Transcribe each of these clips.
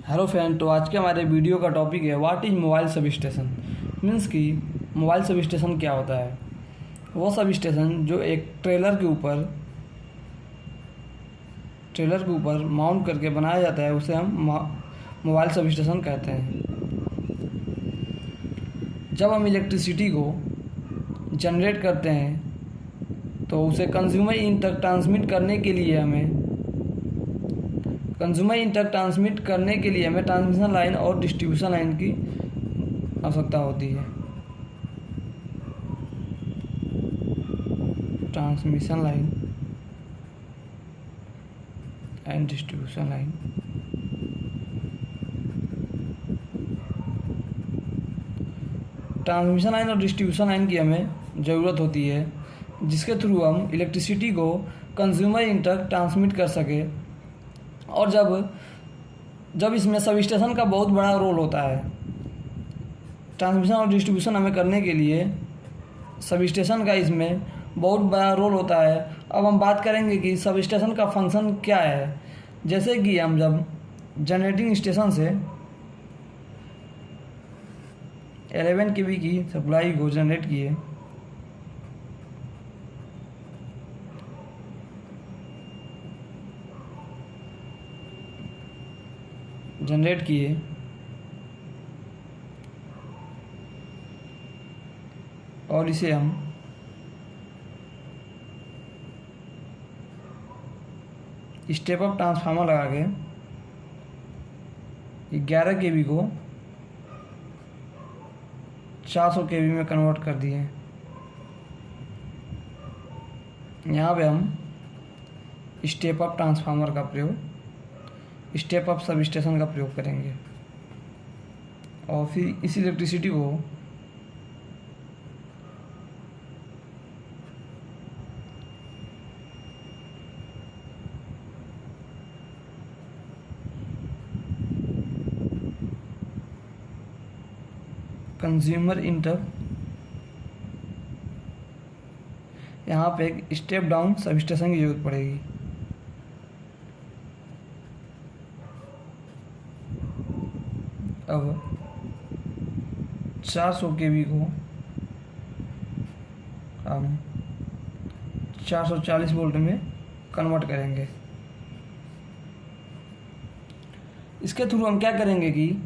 Hello friend, तो आज के हमारे वीडियो का टॉपिक है what is mobile sub station. Means कि मोबाइल सब स्टेशन क्या होता है। वो सब स्टेशन जो एक ट्रेलर के ऊपर माउंट करके बनाया जाता है उसे हम मोबाइल सब स्टेशन कहते हैं। जब हम इलेक्ट्रिसिटी को जनरेट करते हैं तो उसे कंज्यूमर इन तक ट्रांसमिट करने के लिए हमें ट्रांसमिशन लाइन और डिस्ट्रीब्यूशन लाइन की आवश्यकता होती है। Transmission line and distribution line. Transmission line और डिस्ट्रीब्यूशन लाइन की हमें ज़रूरत होती है जिसके थ्रू हम इलेक्ट्रिसिटी को कंज्यूमर इन तक ट्रांसमिट कर सके। और जब इसमें सब स्टेशन का बहुत बड़ा रोल होता है। ट्रांसमिशन और डिस्ट्रीब्यूशन हमें करने के लिए सब स्टेशन का इसमें बहुत बड़ा रोल होता है। अब हम बात करेंगे कि सब स्टेशन का फंक्शन क्या है। जैसे कि हम जब जनरेटिंग स्टेशन से 11 kV की सप्लाई को जनरेट किए और इसे हम स्टेप अप ट्रांसफार्मर लगा के 11 kV को 400 kV में कन्वर्ट कर दिए। यहाँ पे हम स्टेप अप ट्रांसफार्मर का प्रयोग, स्टेप अप सब स्टेशन का प्रयोग करेंगे और फिर इस इलेक्ट्रिसिटी को कंज्यूमर इन तक, यहाँ पे एक स्टेप डाउन सब स्टेशन की जरूरत पड़ेगी। अब 400 kV को हम 440 वोल्ट में कन्वर्ट करेंगे। इसके थ्रू हम क्या करेंगे कि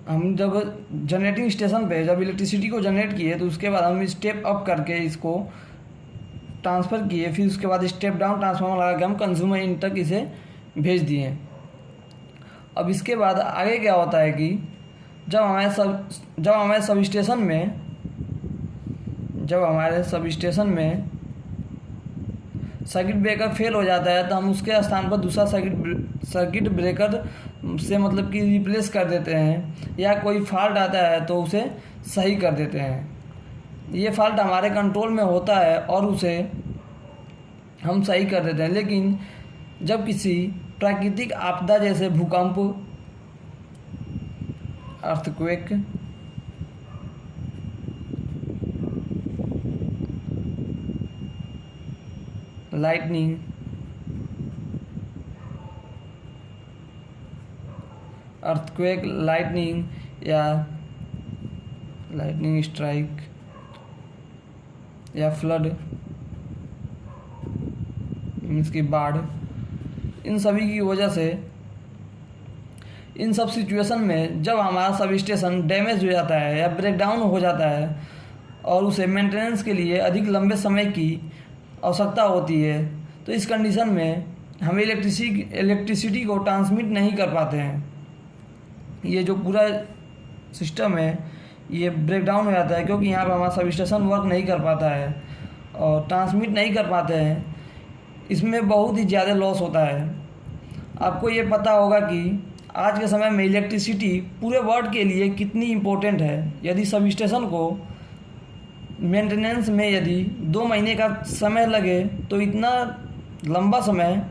हम जब जनरेटिंग स्टेशन पे जब इलेक्ट्रिसिटी को जनरेट किए तो उसके बाद हम स्टेप अप करके इसको ट्रांसफ़र किए, फिर उसके बाद स्टेप डाउन ट्रांसफार्मर लगा के हम कंज्यूमर इन तक इसे भेज दिए। अब इसके बाद आगे क्या होता है कि जब हमारे सब स्टेशन में सर्किट ब्रेकर फेल हो जाता है तो हम उसके स्थान पर दूसरा सर्किट ब्रेकर से मतलब कि रिप्लेस कर देते हैं, या कोई फॉल्ट आता है तो उसे सही कर देते हैं। ये फॉल्ट हमारे कंट्रोल में होता है और उसे हम सही कर देते हैं। लेकिन जब किसी प्राकृतिक आपदा जैसे भूकंप, अर्थक्वेक, लाइटनिंग या लाइटनिंग स्ट्राइक या फ्लड मीन्स की बाढ़, इन सभी की वजह से इन सब सिचुएशन में जब हमारा सब स्टेशन डैमेज हो जाता है या ब्रेक डाउन हो जाता है और उसे मेंटेनेंस के लिए अधिक लंबे समय की आवश्यकता होती है तो इस कंडीशन में हम इलेक्ट्रिसिटी को ट्रांसमिट नहीं कर पाते हैं। ये जो पूरा सिस्टम है ये ब्रेक डाउन हो जाता है क्योंकि यहाँ पर हमारा सब स्टेशन वर्क नहीं कर पाता है और ट्रांसमिट नहीं कर पाते हैं। इसमें बहुत ही ज़्यादा लॉस होता है। आपको ये पता होगा कि आज के समय में इलेक्ट्रिसिटी पूरे वर्ल्ड के लिए कितनी इम्पोर्टेंट है। यदि सब स्टेशन को मेंटेनेंस में यदि 2 महीने का समय लगे तो इतना लंबा समय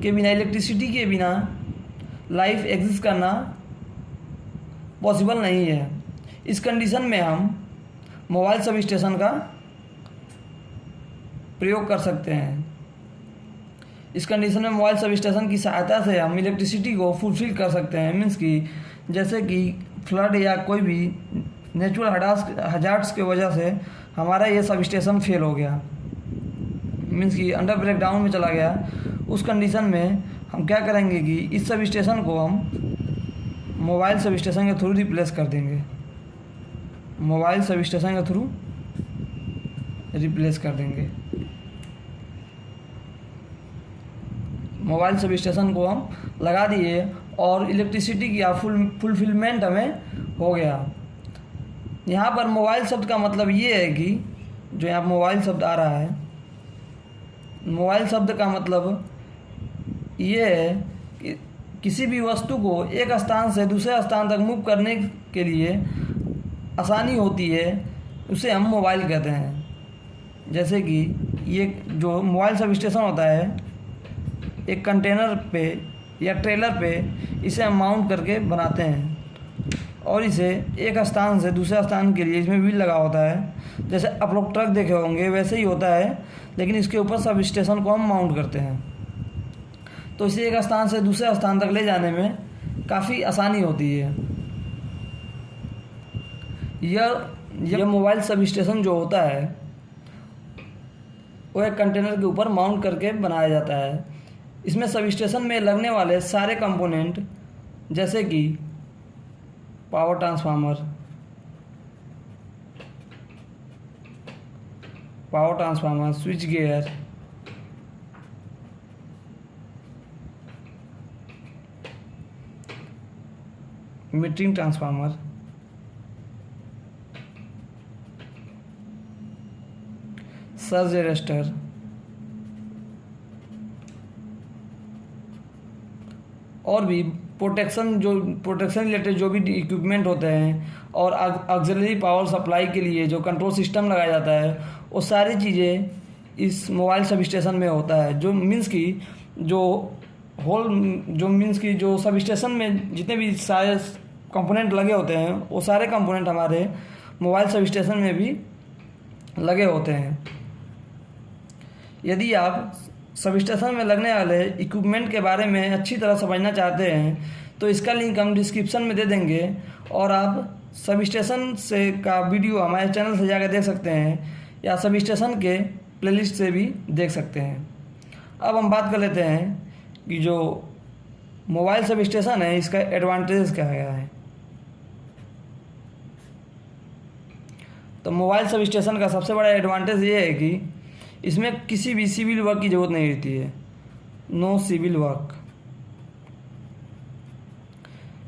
के बिना, इलेक्ट्रिसिटी के बिना लाइफ एग्जिस्ट करना पॉसिबल नहीं है। इस कंडीशन में हम मोबाइल सब स्टेशन का प्रयोग कर सकते हैं। इस कंडीशन में मोबाइल सब स्टेशन की सहायता से हम इलेक्ट्रिसिटी को फुलफिल कर सकते हैं। मीन्स कि जैसे कि फ्लड या कोई भी नेचुरल हजार्ड्स की वजह से हमारा ये सब स्टेशन फेल हो गया, मीन्स कि अंडर ब्रेकडाउन में चला गया, उस कंडीशन में हम क्या करेंगे कि इस सब स्टेशन को हम मोबाइल सब स्टेशन के थ्रू रिप्लेस कर देंगे। मोबाइल सब स्टेशन के थ्रू रिप्लेस कर देंगे। मोबाइल सब स्टेशन को हम लगा दिए और इलेक्ट्रिसिटी की फुलफिलमेंट हमें हो गया। यहाँ पर मोबाइल शब्द का मतलब ये है कि जो यहाँ मोबाइल शब्द आ रहा है, मोबाइल शब्द का मतलब ये है कि किसी भी वस्तु को एक स्थान से दूसरे स्थान तक मूव करने के लिए आसानी होती है, उसे हम मोबाइल कहते हैं। जैसे कि ये जो मोबाइल सब स्टेशन होता है, एक कंटेनर पे या ट्रेलर पे इसे हम माउंट करके बनाते हैं और इसे एक स्थान से दूसरे स्थान के लिए इसमें व्हील लगा होता है। जैसे आप लोग ट्रक देखे होंगे वैसे ही होता है, लेकिन इसके ऊपर सब स्टेशन को हम माउंट करते हैं, तो इसे एक स्थान से दूसरे स्थान तक ले जाने में काफ़ी आसानी होती है। यह मोबाइल सब स्टेशन जो होता है वो एक कंटेनर के ऊपर माउंट करके बनाया जाता है। इसमें सब स्टेशन में लगने वाले सारे कंपोनेंट जैसे कि power transformer, switch gear, metering transformer, surge arrester और भी प्रोटेक्शन रिलेटेड जो भी इक्विपमेंट होते हैं और ऑक्सिलरी पावर सप्लाई के लिए जो कंट्रोल सिस्टम लगाया जाता है, वो सारी चीज़ें इस मोबाइल सब स्टेशन में होता है। जो मीन्स कि जो सब स्टेशन में जितने भी सारे कंपोनेंट लगे होते हैं, वो सारे कंपोनेंट हमारे मोबाइल सब स्टेशन में भी लगे होते हैं। यदि आप सब स्टेशन में लगने वाले इक्विपमेंट के बारे में अच्छी तरह समझना चाहते हैं तो इसका लिंक हम डिस्क्रिप्शन में दे देंगे और आप सब स्टेशन से का वीडियो हमारे चैनल से जाकर देख सकते हैं या सब स्टेशन के प्लेलिस्ट से भी देख सकते हैं। अब हम बात कर लेते हैं कि जो मोबाइल सब स्टेशन है इसका एडवांटेज क्या है। तो मोबाइल सब स्टेशन का सबसे बड़ा एडवांटेज ये है कि इसमें किसी भी सिविल वर्क की ज़रूरत नहीं रहती है। नो सिविल वर्क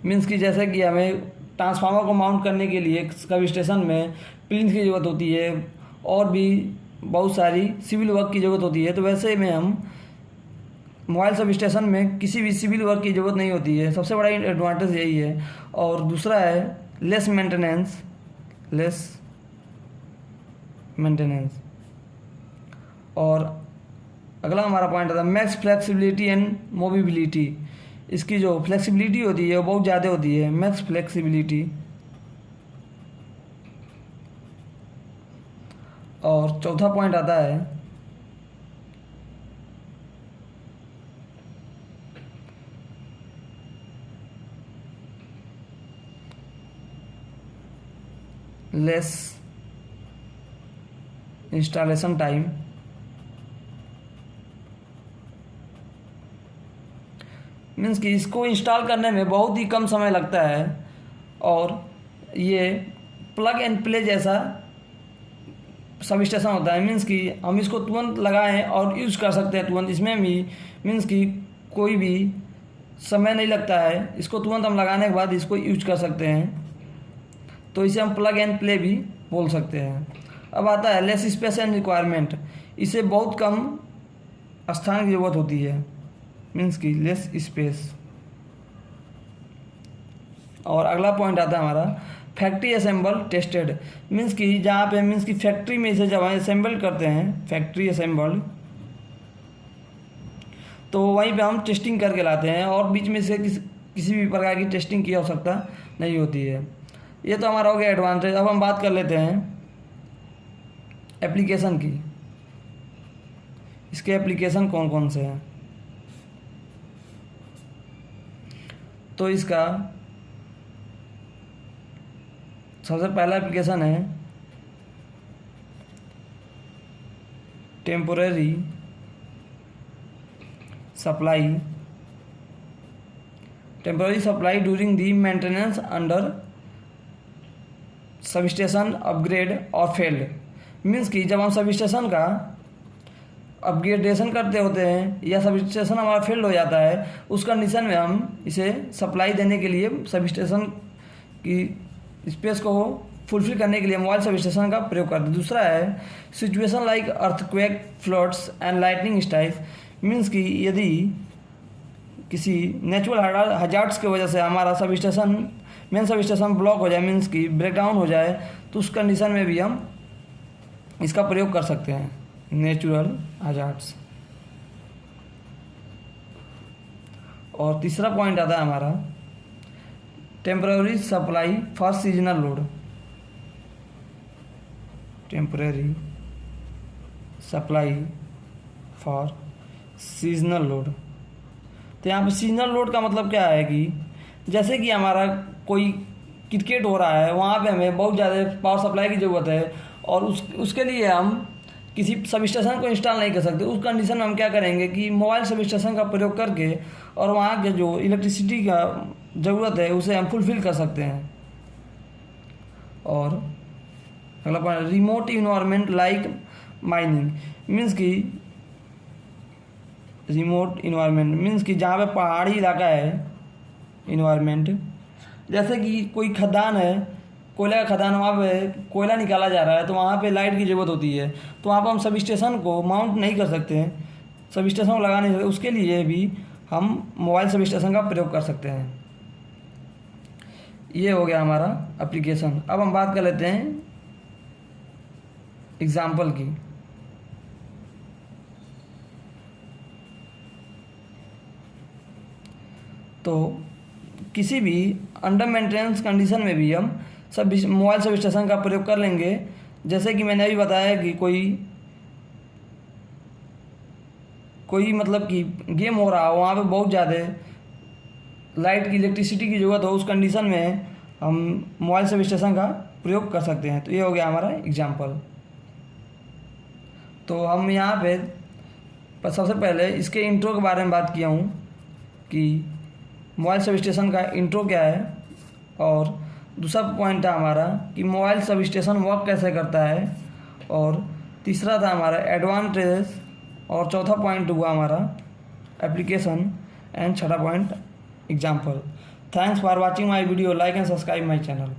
मीन्स कि जैसे कि हमें ट्रांसफार्मर को माउंट करने के लिए सब स्टेशन में प्लिंथ की ज़रूरत होती है और भी बहुत सारी सिविल वर्क की ज़रूरत होती है, तो वैसे में हम मोबाइल सब स्टेशन में किसी भी सिविल वर्क की ज़रूरत नहीं होती है। सबसे बड़ा एडवांटेज यही है। और दूसरा है लेस मेंटेनेंस। और अगला हमारा पॉइंट आता है मैक्स फ्लेक्सिबिलिटी एंड मोबिलिटी। इसकी जो फ्लेक्सिबिलिटी होती है वो बहुत ज़्यादा होती है, मैक्स फ्लेक्सिबिलिटी। और चौथा पॉइंट आता है लेस इंस्टॉलेशन टाइम। मीन्स कि इसको इंस्टॉल करने में बहुत ही कम समय लगता है और ये प्लग एंड प्ले जैसा सब स्टेशन होता है। मीन्स कि हम इसको तुरंत लगाएं और यूज़ कर सकते हैं तुरंत। इसमें भी मीन्स कि कोई भी समय नहीं लगता है, इसको तुरंत हम लगाने के बाद इसको यूज कर सकते हैं, तो इसे हम प्लग एंड प्ले भी बोल सकते हैं। अब आता है लेस स्पेस एंड रिक्वायरमेंट। इसे बहुत कम स्थान की ज़रूरत होती है, मीन्स की लेस स्पेस। और अगला पॉइंट आता है हमारा फैक्ट्री असेंबल टेस्टेड। मीन्स की जहाँ पे मीन्स की फैक्ट्री में इसे जब असेंबल करते हैं, फैक्ट्री असेंबल, तो वहीं पे हम टेस्टिंग करके लाते हैं और बीच में से किसी भी प्रकार की टेस्टिंग की आवश्यकता नहीं होती है। ये तो हमारा हो गया एडवांटेज। अब हम बात कर लेते हैं एप्लीकेशन की। इसके एप्लीकेशन कौन कौन से हैं। तो इसका सबसे पहला एप्लीकेशन है temporary supply during the maintenance under sub station upgrade और फेल्ड। मीन्स कि जब हम सब स्टेशन का अपग्रेडेशन करते होते हैं या सब स्टेशन हमारा फेल्ड हो जाता है, उस कंडीशन में हम इसे सप्लाई देने के लिए सब स्टेशन की स्पेस को फुलफिल करने के लिए मोबाइल सब स्टेशन का प्रयोग करते हैं। दूसरा है situation like earthquake, floods and lightning strike. Means कि यदि किसी नेचुरल हजार्ड्स की वजह से हमारा sub station main sub station block हो जाए, मीन्स कि ब्रेकडाउन हो जाए, तो उस कंडीशन में भी हम इसका प्रयोग कर सकते हैं, नेचुरल हजार्ड्स। और तीसरा पॉइंट आता है हमारा temporary supply for seasonal load. Temporary supply for seasonal load. तो यहाँ पे सीजनल लोड का मतलब क्या है कि जैसे कि हमारा कोई क्रिकेट हो रहा है, वहाँ पे हमें बहुत ज़्यादा पावर सप्लाई की ज़रूरत है और उसके लिए हम किसी सब स्टेशन को इंस्टॉल नहीं कर सकते। उस कंडीशन में हम क्या करेंगे कि मोबाइल सब स्टेशन का प्रयोग करके और वहाँ के जो इलेक्ट्रिसिटी का ज़रूरत है उसे हम फुलफ़िल कर सकते हैं। और अगला point remote environment like mining. Means कि रिमोट इन्वायरमेंट मीन्स कि जहाँ पे पहाड़ी इलाका है, इन्वायरमेंट जैसे कि कोई खदान है, कोयला का खदान, वहाँ पे कोयला निकाला जा रहा है, तो वहाँ पे लाइट की ज़रूरत होती है, तो वहाँ पर हम सब स्टेशन को माउंट नहीं कर सकते हैं, सब स्टेशन को लगा नहीं सकते, उसके लिए भी हम मोबाइल सब स्टेशन का प्रयोग कर सकते हैं। ये हो गया हमारा एप्लीकेशन। अब हम बात कर लेते हैं एग्जाम्पल की। तो किसी भी अंडर मेंटेनेंस कंडीशन में भी हम सब मोबाइल सब स्टेशन का प्रयोग कर लेंगे। जैसे कि मैंने अभी बताया कि कोई मतलब कि गेम हो रहा हो, वहाँ पे बहुत ज़्यादा लाइट की इलेक्ट्रिसिटी की ज़रूरत हो, उस कंडीशन में हम मोबाइल सब स्टेशन का प्रयोग कर सकते हैं। तो ये हो गया हमारा एग्जाम्पल। तो हम यहाँ पे सबसे पहले इसके इंट्रो के बारे में बात किया हूँ कि मोबाइल सब स्टेशन का इंट्रो क्या है, और दूसरा पॉइंट था हमारा कि मोबाइल सब स्टेशन वर्क कैसे करता है, और तीसरा था हमारा एडवांटेज, और चौथा पॉइंट हुआ हमारा एप्लीकेशन, एंड छठा point example. Thanks for watching my video. Like and subscribe my channel.